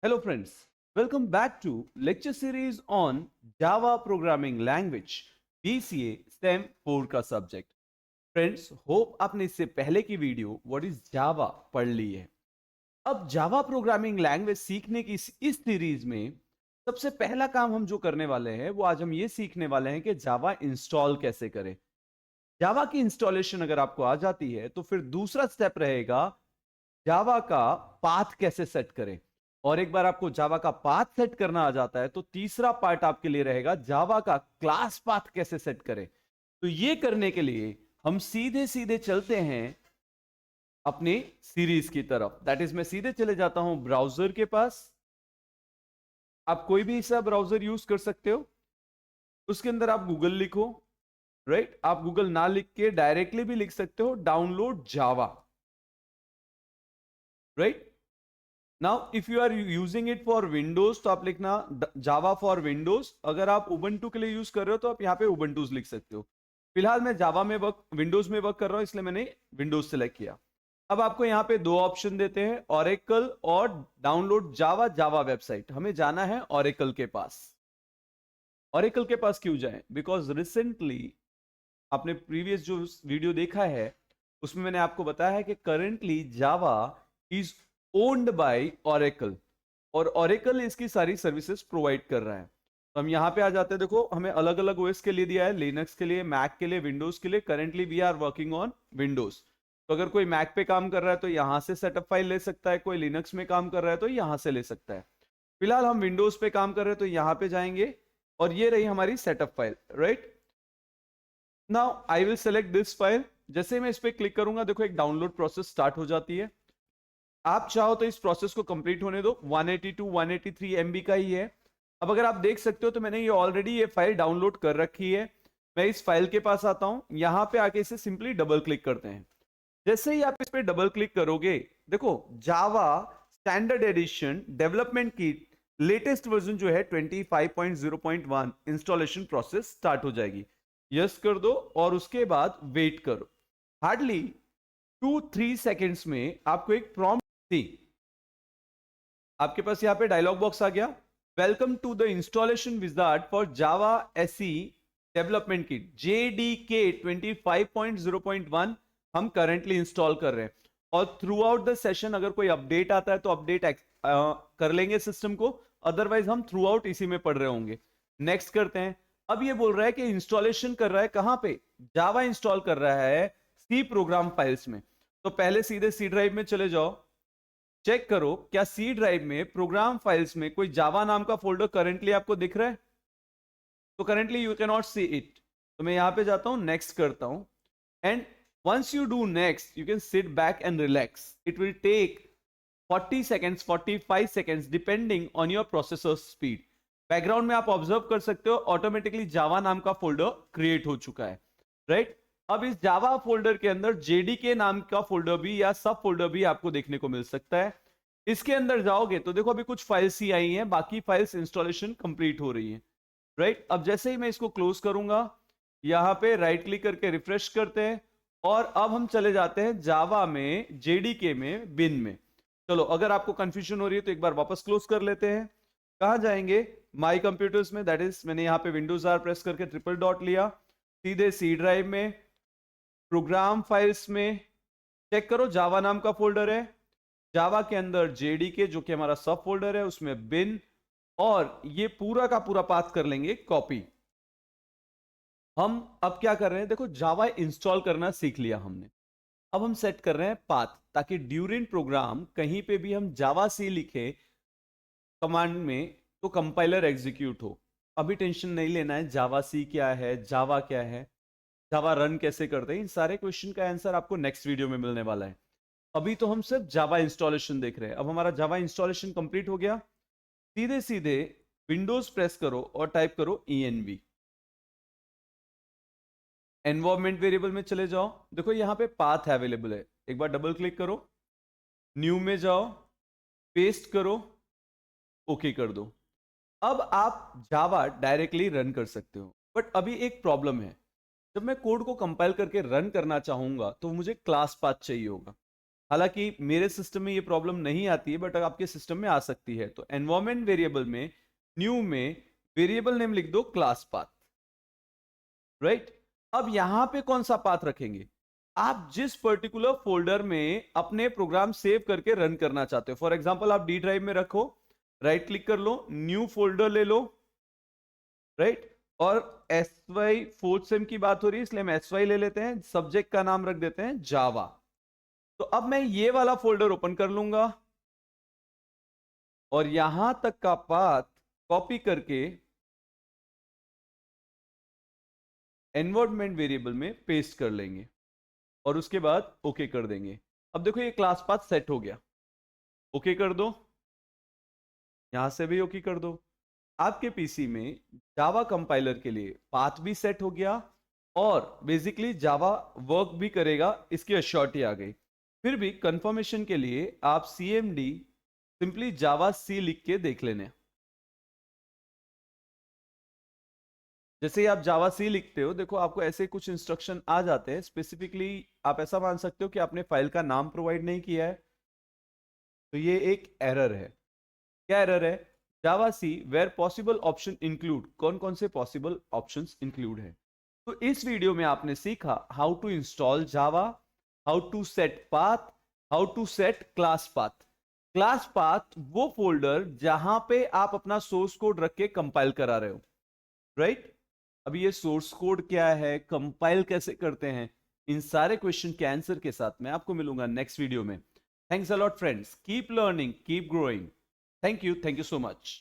Hello friends, welcome back to lecture series on Java Programming Language BCA STEM 4 का subject. Friends, hope आपने इससे पहले की video what is Java पढ़ ली है। अब जावा प्रोग्रामिंग लैंग्वेज सीखने की इस सीरीज में सबसे पहला काम हम जो करने वाले हैं वो आज हम ये सीखने वाले हैं कि जावा इंस्टॉल कैसे करें। जावा की इंस्टॉलेशन अगर आपको आ जाती है तो फिर दूसरा स्टेप रहेगा जावा का पाथ कैसे सेट करें। और एक बार आपको जावा का पाथ सेट करना आ जाता है तो तीसरा पार्ट आपके लिए रहेगा जावा का क्लास पाथ कैसे सेट करें। तो ये करने के लिए हम सीधे सीधे चलते हैं अपने सीरीज की तरफ। दैट इज मैं सीधे चले जाता हूं ब्राउजर के पास। आप कोई भी सा ब्राउजर यूज कर सकते हो, उसके अंदर आप गूगल लिखो। राइट, आप गूगल ना लिख के डायरेक्टली भी लिख सकते हो download Java. Right, now if you are using it for Windows तो आप लिखना जावा फॉर विंडोज। अगर आप उबंटू के लिए यूज कर रहे हो तो आप यहाँ पे उबंटूज लिख सकते हो। फिलहाल मैं जावा में विंडोज में वर्क कर रहा हूं इसलिए मैंने विंडोज सेलेक्ट किया। अब आपको यहाँ पे दो ऑप्शन देते हैं, ऑरेकल और डाउनलोड जावा जावा वेबसाइट। हमें जाना है ऑरेकल के पास। ऑरेकल के पास क्यों जाएं? बिकॉज रिसेंटली आपने प्रीवियस जो वीडियो देखा है उसमें मैंने आपको बताया है कि currently Java is owned by oracle और ऑरेकल इसकी सारी सर्विसेज प्रोवाइड कर रहा है। तो हम यहाँ पे आ जाते हैं। देखो, हमें अलग अलग ओएस के लिए दिया है, लिनक्स के लिए, मैक के लिए, विंडोज के लिए। Currently we are working on Windows. तो अगर कोई मैक पे काम कर रहा है तो यहाँ से सेटअप फाइल ले सकता है, कोई लिनक्स में काम कर रहा है तो यहाँ से ले सकता है। फिलहाल हम विंडोज पे काम कर रहे हैं तो यहाँ पे जाएंगे और ये रही हमारी setup file. Right, now I will select this file. जैसे मैं इस पे क्लिक करूंगा, देखो एक डाउनलोड प्रोसेस स्टार्ट हो जाती है। आप चाहो तो इस प्रोसेस को कंप्लीट होने दो। 182 183 एमबी का ही है। अब अगर आप देख सकते हो तो मैंने ये ऑलरेडी ये फाइल डाउनलोड कर रखी है। मैं इस फाइल के पास आता हूं, यहां पे आके इसे सिंपली डबल क्लिक करते हैं। जैसे ही आप इस पे डबल क्लिक करोगे, देखो जावा स्टैंडर्ड एडिशन डेवलपमेंट की लेटेस्ट वर्जन जो है 25.0.1 इंस्टॉलेशन प्रोसेस स्टार्ट हो जाएगी। यस कर दो और उसके बाद वेट करो। हार्डली 2-3 सेकेंड्स में आपको एक प्रॉम्प्ट आपके पास यहाँ पे डायलॉग बॉक्स आ गया। Welcome to the installation wizard for Java SE development kit JDK 25.0.1 हम करंटली इंस्टॉल कर रहे हैं। और थ्रू आउट द सेशन अगर कोई अपडेट आता है तो अपडेट कर लेंगे सिस्टम को, अदरवाइज हम थ्रू आउट इसी में पढ़ रहे होंगे। नेक्स्ट करते हैं। अब ये बोल रहा है कि इंस्टॉलेशन कर रहा है कहां पे? जावा इंस्टॉल कर रहा है सी प्रोग्राम फाइल्स में। तो पहले सीधे सी ड्राइव में चले जाओ, चेक करो क्या सी ड्राइव में प्रोग्राम फाइल्स में कोई जावा नाम का फोल्डर करंटली आपको दिख रहा है। तो currently you can not see it. तो मैं यहां पे जाता हूं, नेक्स्ट करता हूं, and once you do next you can sit back and relax. It will take 40 seconds 45 seconds depending on your processor speed. Background में आप ऑब्जर्व कर सकते हो ऑटोमेटिकली जावा नाम का फोल्डर क्रिएट हो चुका है। राइट, अब इस जावा फोल्डर के अंदर JDK नाम का फोल्डर भी या सब फोल्डर भी आपको देखने को मिल सकता है। इसके अंदर जाओगे तो देखो अभी कुछ फाइल्स ही आई हैं, बाकी फाइल्स इंस्टॉलेशन कंप्लीट हो रही है। राइट, अब जैसे ही मैं इसको क्लोज करूंगा, यहां पे राइट क्लिक करके रिफ्रेश करते हैं और अब हम चले जाते हैं जावा में JDK में बिन में। चलो, अगर आपको कंफ्यूजन हो रही है तो एक बार वापस क्लोज कर लेते हैं। कहां जाएंगे? माई कंप्यूटर्स में। दैट इज मैंने यहाँ पे विंडोज R प्रेस करके ट्रिपल डॉट लिया, सीधे सी ड्राइव में प्रोग्राम फाइल्स में चेक करो जावा नाम का फोल्डर है। जावा के अंदर JDK जो कि हमारा सब फोल्डर है उसमें बिन, और ये पूरा का पूरा पाथ कर लेंगे कॉपी। हम अब क्या कर रहे हैं? देखो, जावा इंस्टॉल करना सीख लिया हमने। अब हम सेट कर रहे हैं पाथ, ताकि ड्यूरिंग प्रोग्राम कहीं पे भी हम जावा सी लिखे कमांड में तो कंपाइलर एग्जीक्यूट हो। अभी टेंशन नहीं लेना है जावा सी क्या है, जावा क्या है, जावा रन कैसे करते हैं। इन सारे क्वेश्चन का आंसर आपको नेक्स्ट वीडियो में मिलने वाला है। अभी तो हम सिर्फ जावा इंस्टॉलेशन देख रहे हैं। अब हमारा जावा इंस्टॉलेशन कंप्लीट हो गया। सीधे सीधे विंडोज प्रेस करो और टाइप करो env। एनवायरमेंट वेरिएबल में चले जाओ, देखो यहां पे पाथ अवेलेबल है। एक बार डबल क्लिक करो, न्यू में जाओ, पेस्ट करो, ओके कर दो। अब आप जावा डायरेक्टली रन कर सकते हो। बट अभी एक प्रॉब्लम है, जब मैं कोड को कंपाइल करके रन करना चाहूंगा तो मुझे क्लास पाथ चाहिए होगा। हालांकि मेरे सिस्टम में ये प्रॉब्लम नहीं आती है, बट आपके सिस्टम में आ सकती है। तो एनवायरमेंट वेरिएबल में न्यू में वेरिएबल नेम लिख दो क्लास पाथ, राइट। अब यहां पे कौन सा पाथ रखेंगे? आप जिस पर्टिकुलर फोल्डर में अपने प्रोग्राम सेव करके रन करना चाहते हो। फॉर एग्जांपल आप डी ड्राइव में रखो, राइट क्लिक कर लो, न्यू फोल्डर ले लो, राइट। और एस वाई फोर्थ सेम की बात हो रही है इसलिए हम एस वाई ले लेते हैं, सब्जेक्ट का नाम रख देते हैं जावा। तो अब मैं ये वाला फोल्डर ओपन कर लूंगा और यहां तक का पाथ कॉपी करके एनवायरमेंट वेरिएबल में पेस्ट कर लेंगे और उसके बाद ओके कर देंगे। अब देखो ये क्लास पाथ सेट हो गया, ओके कर दो, यहां से भी ओके कर दो। आपके पीसी में जावा कंपाइलर के लिए पाथ भी सेट हो गया और बेसिकली जावा वर्क भी करेगा, इसकी अश्योरिटी आ गई। फिर भी कंफर्मेशन के लिए आप cmd सिंपली जावा सी लिख के देख लेने। जैसे ही आप जावा सी लिखते हो, देखो आपको ऐसे कुछ इंस्ट्रक्शन आ जाते हैं। स्पेसिफिकली आप ऐसा मान सकते हो कि आपने फाइल का नाम प्रोवाइड नहीं किया है, तो ये एक एरर है। क्या एरर है? जावा सी वेयर पॉसिबल ऑप्शन इंक्लूड, कौन कौन से पॉसिबल ऑप्शंस इंक्लूड है। तो इस वीडियो में आपने सीखा how to install Java, how to set path, how to set class path. Class path वो फोल्डर जहां पे आप अपना सोर्स कोड रख के कंपाइल करा रहे हो, राइट। अभी ये सोर्स कोड क्या है, कंपाइल कैसे करते हैं, इन सारे क्वेश्चन के आंसर के साथ मैं आपको मिलूंगा नेक्स्ट वीडियो में। Thanks a lot friends, keep learning, keep growing. Thank you so much.